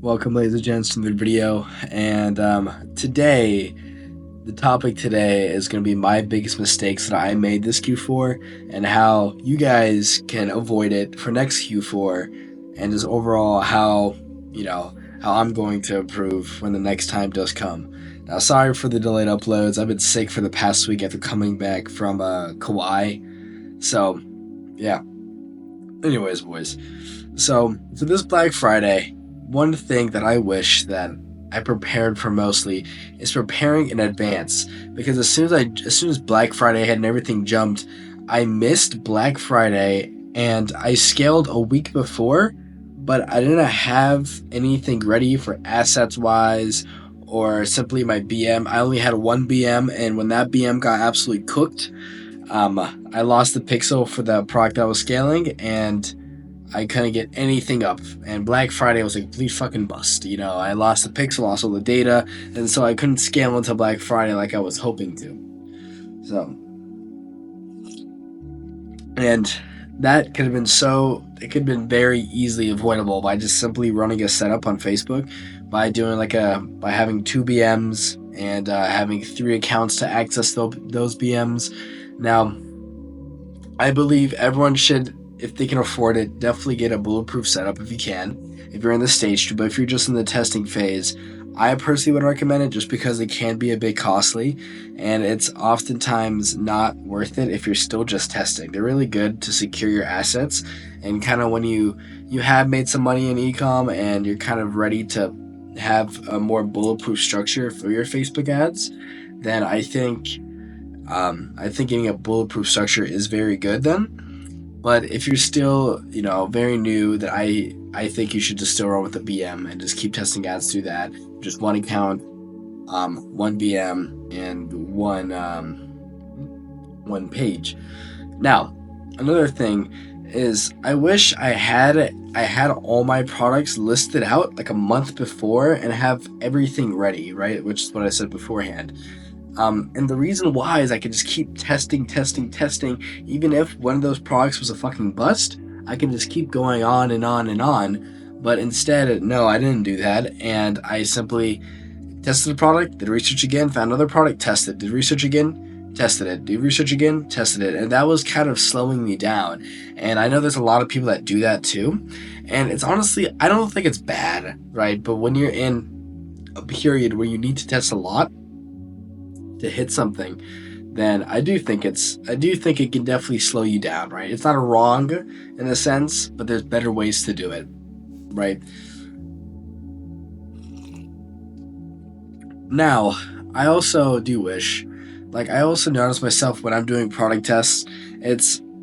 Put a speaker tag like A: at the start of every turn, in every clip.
A: Welcome, ladies and gents, to the video. And today, the topic today is going to be my biggest mistakes that I made this Q4 and how you guys can avoid it for next Q4, and just overall how I'm going to improve when the next time does come. Now, sorry for the delayed uploads. I've been sick for the past week after coming back from Kauai. So, yeah. Anyways, boys. So, for this Black Friday, one thing that I wish that I prepared for mostly is preparing in advance, because as soon as Black Friday hit and everything jumped, I missed Black Friday and I scaled a week before, but I didn't have anything ready for assets wise or simply my BM. I only had one BM, and when that BM got absolutely cooked, I lost the pixel for the product I was scaling, and I couldn't get anything up. And Black Friday was a complete fucking bust. I lost the pixel, lost all the data, and so I couldn't scale until Black Friday like I was hoping to. So, and that could have been it could have been very easily avoidable by just simply running a setup on Facebook, by doing by having two BMs and having 3 accounts to access those BMs. Now, I believe everyone should, if they can afford it, definitely get a bulletproof setup if you can, if you're in the stage 2. But if you're just in the testing phase, I personally would recommend it, just because it can be a bit costly, and it's oftentimes not worth it if you're still just testing. They're really good to secure your assets, and kind of when you have made some money in ecom and you're kind of ready to have a more bulletproof structure for your Facebook ads, then I think getting a bulletproof structure is very good then. But if you're still, very new, then I think you should just still run with the BM and just keep testing ads through that. Just one account, one BM, and one page. Now, another thing is, I wish I had all my products listed out like a month before and have everything ready, right? Which is what I said beforehand. And the reason why is I could just keep testing. Even if one of those products was a fucking bust, I can just keep going on and on and on. But instead, no, I didn't do that. And I simply tested the product, did research again, found another product, tested, did research again, tested it, did research again, tested it. And that was kind of slowing me down. And I know there's a lot of people that do that too. And it's honestly, I don't think it's bad, right? But when you're in a period where you need to test a lot to hit something, then I do think it can definitely slow you down, right? It's not wrong in a sense, but there's better ways to do it, right? Now, I also do wish, I also notice myself when I'm doing product tests,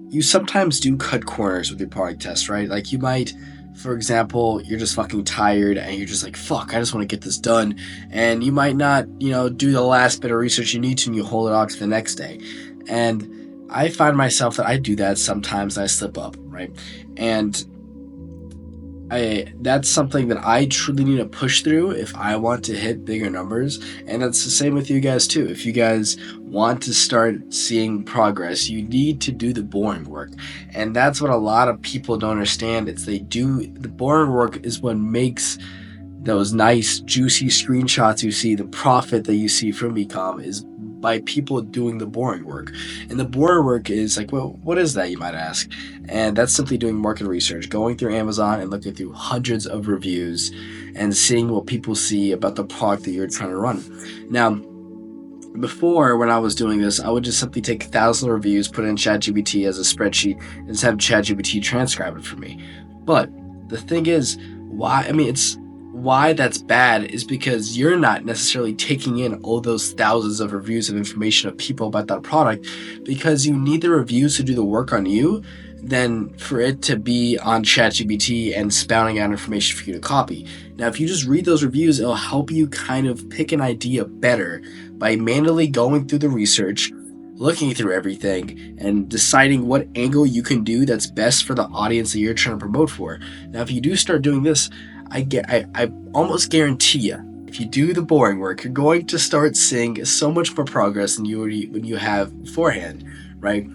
A: you sometimes do cut corners with your product tests, right? Like, you might, for example, you're just fucking tired and you're just like, fuck, I just want to get this done. And you might not, do the last bit of research you need to, and you hold it off to the next day. And I find myself that I do that sometimes, and I slip up, right? And that's something that I truly need to push through if I want to hit bigger numbers. And that's the same with you guys too. If you guys want to start seeing progress, you need to do the boring work. And that's what a lot of people don't understand. The boring work is what makes those nice juicy screenshots you see, the profit that you see from ecom, is by people doing the boring work. And the boring work is like, well, what is that, you might ask? And that's simply doing market research, going through Amazon and looking through hundreds of reviews and seeing what people see about the product that you're trying to run. Now, before, when I was doing this, I would just simply take 1,000 reviews, put it in ChatGPT as a spreadsheet, and just have ChatGPT transcribe it for me. But the thing is, why that's bad is because you're not necessarily taking in all those thousands of reviews of information of people about that product, because you need the reviews to do the work on you than for it to be on ChatGPT and spouting out information for you to copy. Now, if you just read those reviews, it'll help you kind of pick an idea better by manually going through the research, looking through everything, and deciding what angle you can do that's best for the audience that you're trying to promote for. Now, if you do start doing this, I almost guarantee you, if you do the boring work, you're going to start seeing so much more progress than when you have beforehand, right?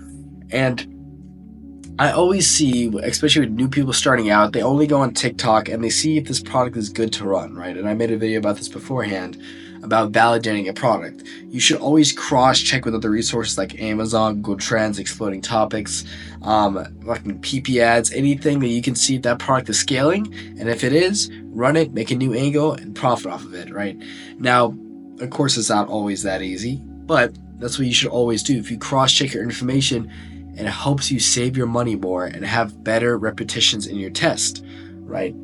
A: And I always see, especially with new people starting out, they only go on TikTok and they see if this product is good to run, right? And I made a video about this beforehand about validating a product. You should always cross check with other resources like Amazon, Google Trends, Exploding Topics, fucking PP ads, anything that you can see if that product is scaling. And if it is, run it, make a new angle, and profit off of it, right? Now, of course, it's not always that easy, but that's what you should always do. If you cross check your information, and it helps you save your money more and have better repetitions in your test, right?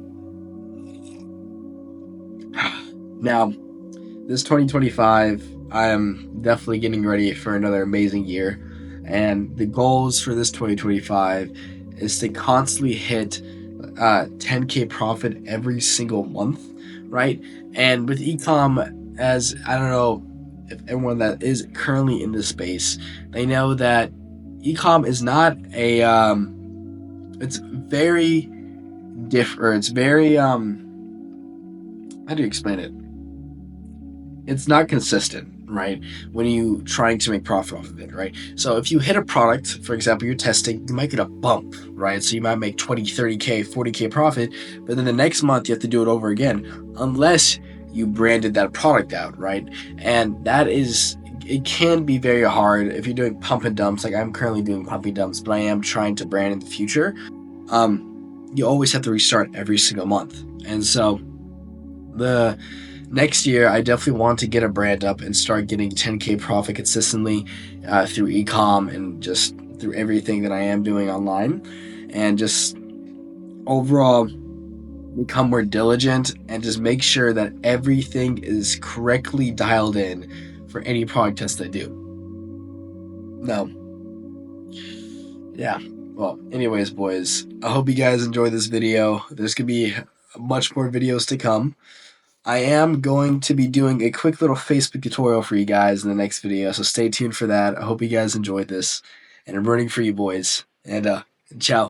A: Now, this 2025, I am definitely getting ready for another amazing year. And the goals for this 2025 is to constantly hit 10K profit every single month, right? And with ecom, as I don't know if everyone that is currently in this space, they know that ecom is not a it's very different. It's very how do you explain it? It's not consistent, right? When you trying to make profit off of it, right? So if you hit a product, for example, you're testing, you might get a bump, right? So you might make 20, 30K, 40K profit, but then the next month you have to do it over again unless you branded that product out, right? And that is, it can be very hard if you're doing pump and dumps. Like I'm currently doing pump and dumps, but I am trying to brand in the future. You always have to restart every single month. And so the next year, I definitely want to get a brand up and start getting 10K profit consistently through ecom and just through everything that I am doing online, and just overall become more diligent and just make sure that everything is correctly dialed in for any product test I do. No. Yeah. Well, anyways, boys, I hope you guys enjoyed this video. There's gonna be much more videos to come. I am going to be doing a quick little Facebook tutorial for you guys in the next video, so stay tuned for that. I hope you guys enjoyed this, and I'm rooting for you boys. And ciao.